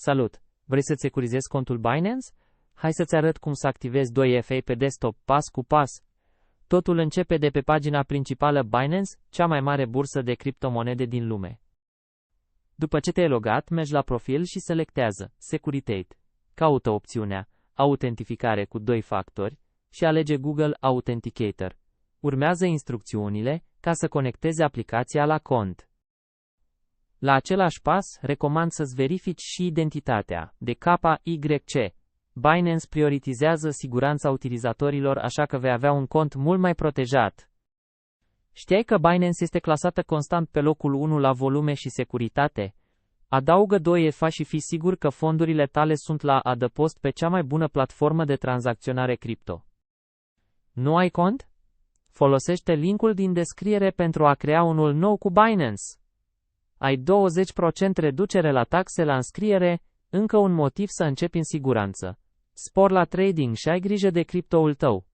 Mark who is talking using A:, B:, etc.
A: Salut! Vrei să-ți securizezi contul Binance? Hai să-ți arăt cum să activezi 2FA pe desktop, pas cu pas. Totul începe de pe pagina principală Binance, cea mai mare bursă de criptomonede din lume. După ce te-ai logat, mergi la profil și selectează Securitate. Caută opțiunea Autentificare cu 2 factori și alege Google Authenticator. Urmează instrucțiunile ca să conectezi aplicația la cont. La același pas, recomand să-ți verifici și identitatea, de KYC. Binance prioritizează siguranța utilizatorilor, așa că vei avea un cont mult mai protejat. Știai că Binance este clasată constant pe locul 1 la volume și securitate? Adaugă 2FA și fii sigur că fondurile tale sunt la adăpost pe cea mai bună platformă de tranzacționare cripto. Nu ai cont? Folosește linkul din descriere pentru a crea unul nou cu Binance. Ai 20% reducere la taxe la înscriere, încă un motiv să începi în siguranță. Spor la trading și ai grijă de criptoul tău.